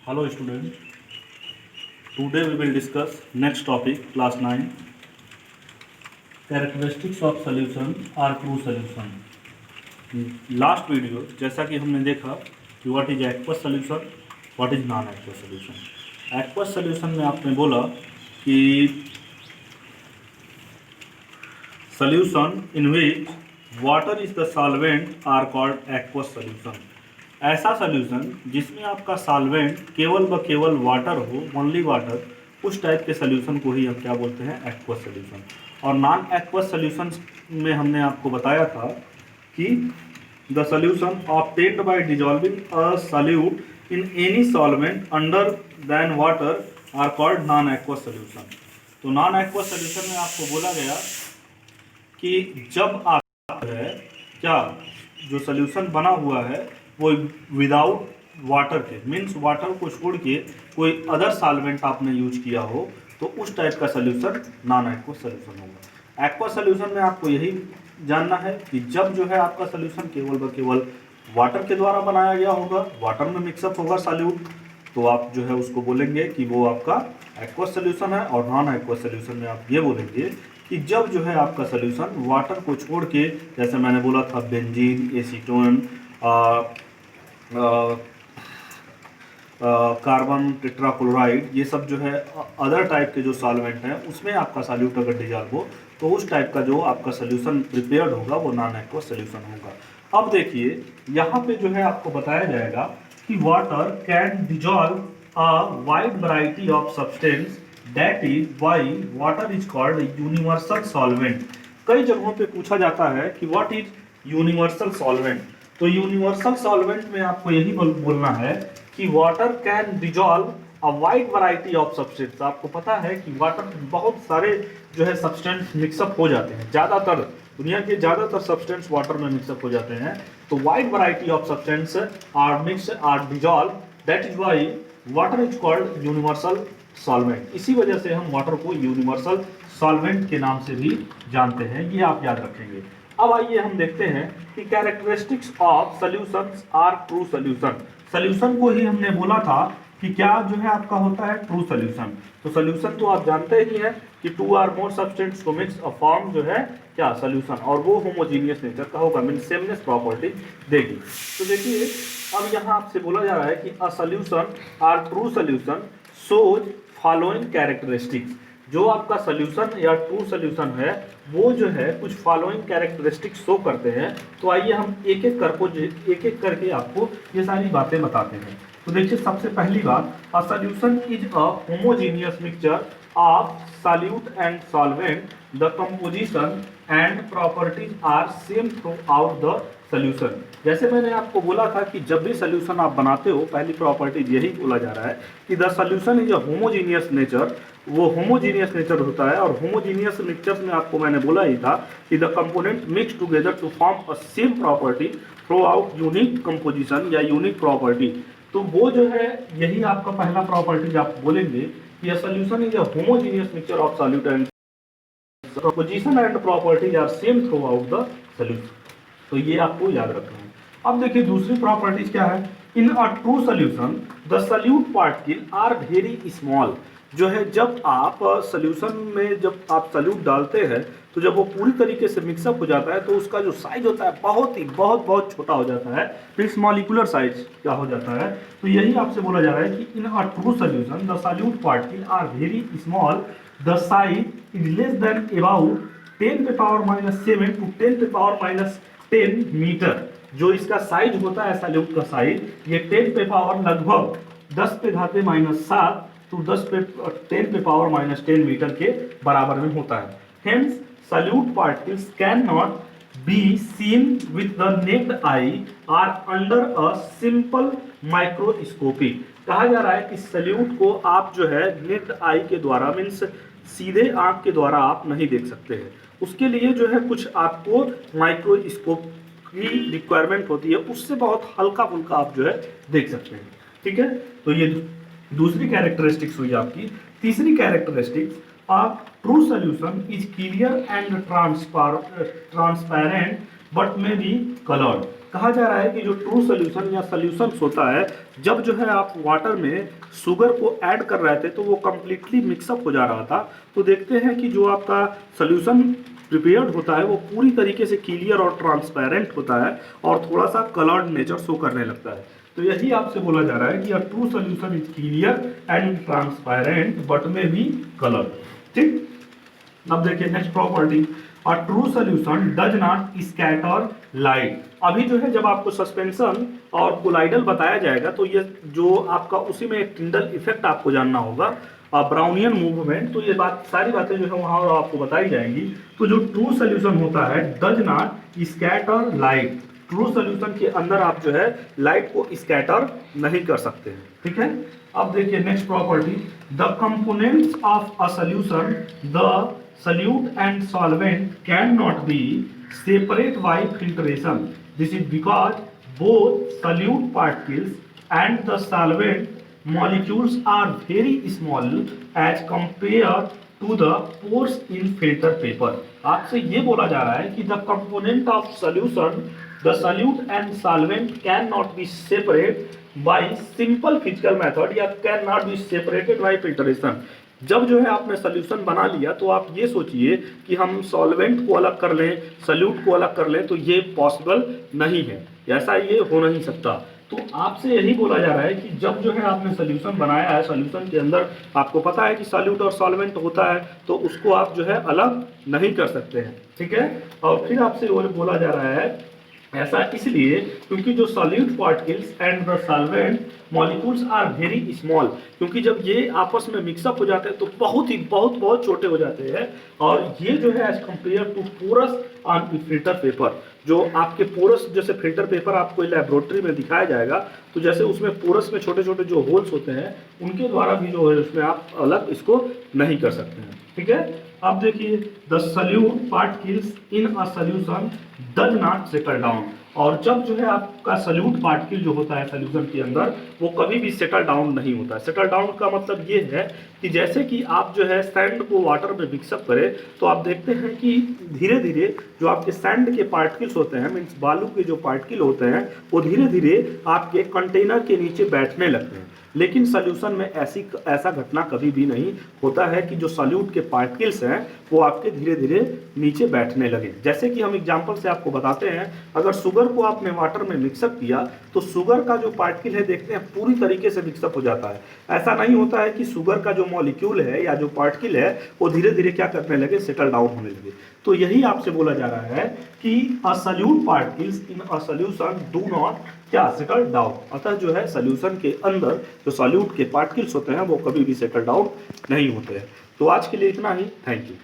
Hello student, today we will discuss next topic class 9 characteristics of solution or true solution. Last video जैसा कि हमने देखा कि what is aqueous solution, what is non aqueous solution. Aqueous solution में आपने बोला कि solution in which water is the solvent are called aqueous solution. ऐसा सोल्यूशन जिसमें आपका सॉल्वेंट केवल व केवल वाटर हो, ओनली वाटर, उस टाइप के सोल्यूशन को ही हम क्या बोलते हैं, एक्वस सोल्यूशन। और नॉन एक्वस सोल्यूशन में हमने आपको बताया था कि the solution obtained by dissolving a solute in any solvent under then water are called non aqueous solution. तो नॉन एक्वस सोल्यूशन में आपको बोला गया कि जब आप है क्या जो सोल्यूशन बना हुआ है वो विदाउट वाटर के, मीन्स वाटर को छोड़ के कोई अदर सॉल्वेंट आपने यूज किया हो, तो उस टाइप का सोल्यूशन नॉन एक्वस सोल्यूशन होगा। एक्वस सोल्यूशन में आपको यही जानना है कि जब जो है आपका सोल्यूशन केवल व केवल वाटर के द्वारा बनाया गया होगा, वाटर में मिक्सअप होगा सॉल्यूट, तो आप जो है उसको बोलेंगे कि वो आपका एक्वस सोल्यूशन है। और नॉन एक्वस सोल्यूशन में आप ये बोलेंगे कि जब जो है आपका सोल्यूशन वाटर को छोड़ के, जैसे मैंने बोला था बेंजीन, एसीटोन, कार्बन टेट्राक्लोराइड, ये सब जो है अदर टाइप के जो सॉल्वेंट हैं उसमें आपका सॉल्यूट अगर डिजॉल्व हो तो उस टाइप का जो आपका सोल्यूशन प्रिपेयर्ड होगा वो नॉन एक्वस सोल्यूशन होगा। अब देखिए यहाँ पे जो है आपको बताया जाएगा कि water can dissolve a wide variety of substance, that is why water is called universal solvent. कई जगहों पे पूछा जाता है कि व्हाट इज यूनिवर्सल सॉल्वेंट। तो यूनिवर्सल सॉल्वेंट में आपको यही बोलना है कि water can dissolve a wide variety of substance. आपको पता है कि वाटर में बहुत सारे जो है सब्सटेंस मिक्सअप हो जाते हैं, ज़्यादातर दुनिया के ज़्यादातर सब्सटेंस वाटर में मिक्सअप हो जाते हैं। तो wide variety of substance are mix or dissolve, that is why water is called universal solvent. इसी वजह से हम वाटर को यूनिवर्सल सॉल्वेंट के नाम से भी जानते हैं, ये आप याद रखेंगे। अब आइए हम देखते हैं कि characteristics of solutions or true solution. Solution को ही हमने बोला था कि क्या जो है आपका होता है ट्रू सॉल्यूशन। तो सॉल्यूशन तो आप जानते ही हैं कि two or more substance to mix a form जो है क्या सोल्यूशन, और वो होमोजीनियस नेचर का होगा, मीन सेमनेस प्रॉपर्टी देगी। तो देखिए अब यहाँ आपसे बोला जा रहा है कि a solution or true solution shows following characteristics. जो आपका सोल्यूशन या ट्रू सोल्यूशन है वो जो है कुछ फॉलोइंग कैरेक्टरिस्टिक्स शो करते हैं। तो आइए हम एक एक करके आपको ये सारी बातें बताते हैं। तो देखिए सबसे पहली बात, a solution is a homogeneous mixture of solute and solvent, the composition and properties are same throughout the solution. जैसे मैंने आपको बोला था कि जब भी सोल्यूशन आप बनाते हो पहली प्रॉपर्टीज यही बोला जा रहा है कि the solution is a homogeneous nature. वो होमोजीनियस नेचर होता है, और होमोजीनियस नेचर में आपको मैंने बोला ही था कि the component mix together to form a same property throughout unique composition या यूनिक प्रॉपर्टी। तो वो जो है यही आपका पहला प्रॉपर्टी आप बोलेंगे कि solution is a homogeneous mixture of solute and composition and properties are same throughout the solution. तो ये आपको याद रखना है। अब देखिए दूसरी प्रॉपर्टीज क्या है, in a true solution the solute particle are very small. जो है जब आप सोल्यूशन में जब आप सोल्यूट डालते हैं तो जब वो पूरी तरीके से मिक्सअप हो जाता है तो उसका जो साइज होता है बहुत छोटा हो जाता है, फिर मॉलिक्यूलर साइज क्या हो जाता है। तो यही आपसे बोला जा रहा है कि in a true solution the solute particle are very small, the size is less than about 10⁻⁷ to 10⁻⁻10 metre. जो इसका साइज होता है सोल्यूट का साइज, ये 10 पे पावर लगभग 10⁻⁷ टू 10⁻⁻10 मीटर के बराबर में होता है। Hence solute particles can not be seen with the necked I R under a simple microscopy. कहा जा रहा है कि सोल्यूट को आप जो है नेक्ड आई के द्वारा, मीन्स सीधे आंख के द्वारा आप नहीं देख सकते हैं, उसके लिए जो है कुछ आपको माइक्रोस्कोप की रिक्वायरमेंट होती है, उससे बहुत हल्का फुल्का आप जो है देख सकते हैं। ठीक है, तो ये दूसरी कैरेक्टरिस्टिक्स हुई आपकी। तीसरी characteristics, a true solution is clear and transparent but may be coloured. कहा जा रहा है कि जो ट्रू सोल्यूशन या सोल्यूशंस होता है, जब जो है आप वाटर में शुगर को ऐड कर रहे थे तो वो कम्प्लीटली मिक्सअप हो जा रहा था। तो देखते हैं कि जो आपका सोल्यूशन प्रिपेयर्ड होता है वो पूरी तरीके से क्लियर और ट्रांसपेरेंट होता है और थोड़ा सा कलर्ड नेचर शो करने लगता है। तो यही आपसे बोला जा रहा है कि अ true solution is clear and transparent but में बी कलर। ठीक, अब देखिए next property, a true solution does not scatter light. अभी जो है जब आपको सस्पेंशन और कोलाइडल बताया जाएगा तो ये जो आपका उसी में एक टिंडल इफेक्ट आपको जानना होगा, ब्राउनियन मूवमेंट, तो ये बात सारी बातें जो है वहां आपको बताई जाएंगी। तो जो ट्रू सोल्यूशन होता है does not scatter light, true solution के अंदर आप जो है लाइट को स्कैटर नहीं कर सकते हैं। ठीक है, अब देखिए next property, the components of a solution, the solute and solvent cannot be separate by filtration. This is because both solute particles and the solvent molecules are very small as compared to the pores in filter paper. आपसे ये बोला जा रहा है कि the component of solution, the solute and solvent cannot be separated by simple physical method या cannot be separated by filtration. जब जो है आपने सोल्यूशन बना लिया तो आप ये सोचिए कि हम सॉल्वेंट को अलग कर लें, सल्यूट को अलग कर लें, तो ये पॉसिबल नहीं है, ऐसा ये हो नहीं सकता। तो आपसे यही बोला जा रहा है कि जब जो है आपने सोल्यूशन बनाया है, सोल्यूशन के अंदर आपको पता है कि सॉल्यूट और सॉल्वेंट होता है, तो उसको आप जो है अलग नहीं कर सकते हैं। ठीक है, और फिर आपसे बोला जा रहा है ऐसा इसलिए क्योंकि जो solute particles and the solvent molecules are very small, क्योंकि जब ये आपस में मिक्सअप हो जाते हैं तो बहुत छोटे हो जाते हैं। और ये जो है as compare to pores on filter paper, जो आपके पोरस जैसे फिल्टर पेपर आपको लैबोरेटरी में दिखाया जाएगा, तो जैसे उसमें पोरस में छोटे छोटे जो होल्स होते हैं उनके द्वारा भी जो है उसमें आप अलग इसको नहीं कर सकते हैं। ठीक है, अब देखिए the solute particles in a solution does not settle down, और जब जो है आपका सल्यूट पार्टिकल जो होता है सॉल्यूशन के अंदर वो कभी भी सेटल डाउन नहीं होता है। सेटल डाउन का मतलब ये है कि जैसे कि आप जो है सैंड को वाटर में मिक्सअप करें तो आप देखते हैं कि धीरे धीरे जो आपके सैंड के पार्टिकल्स होते हैं, मीन्स बालू के जो पार्टिकल होते हैं, वो धीरे धीरे आपके कंटेनर के नीचे बैठने लगते हैं। लेकिन सॉल्यूशन में ऐसा घटना कभी भी नहीं होता है कि जो सॉल्यूट के पार्टिकल्स हैं वो आपके धीरे धीरे नीचे बैठने लगे। जैसे कि हम एग्जांपल से आपको बताते हैं, अगर शुगर को आपने वाटर में मिक्सअप किया तो शुगर का जो पार्टिकल है देखते हैं पूरी तरीके से मिक्सअप हो जाता है। ऐसा नहीं होता है कि शुगर का जो मॉलिक्यूल है या जो पार्टिकल है वो धीरे धीरे क्या करने लगे, सेटल डाउन होने लगे। तो यही आपसे बोला जा रहा है कि अ solute particles in a solution do not क्या सेटल डाउन, अतः जो है सॉल्यूशन के अंदर जो सॉल्यूट के पार्टिकल्स होते हैं वो कभी भी सेटल डाउन नहीं होते हैं। तो आज के लिए इतना ही, थैंक यू।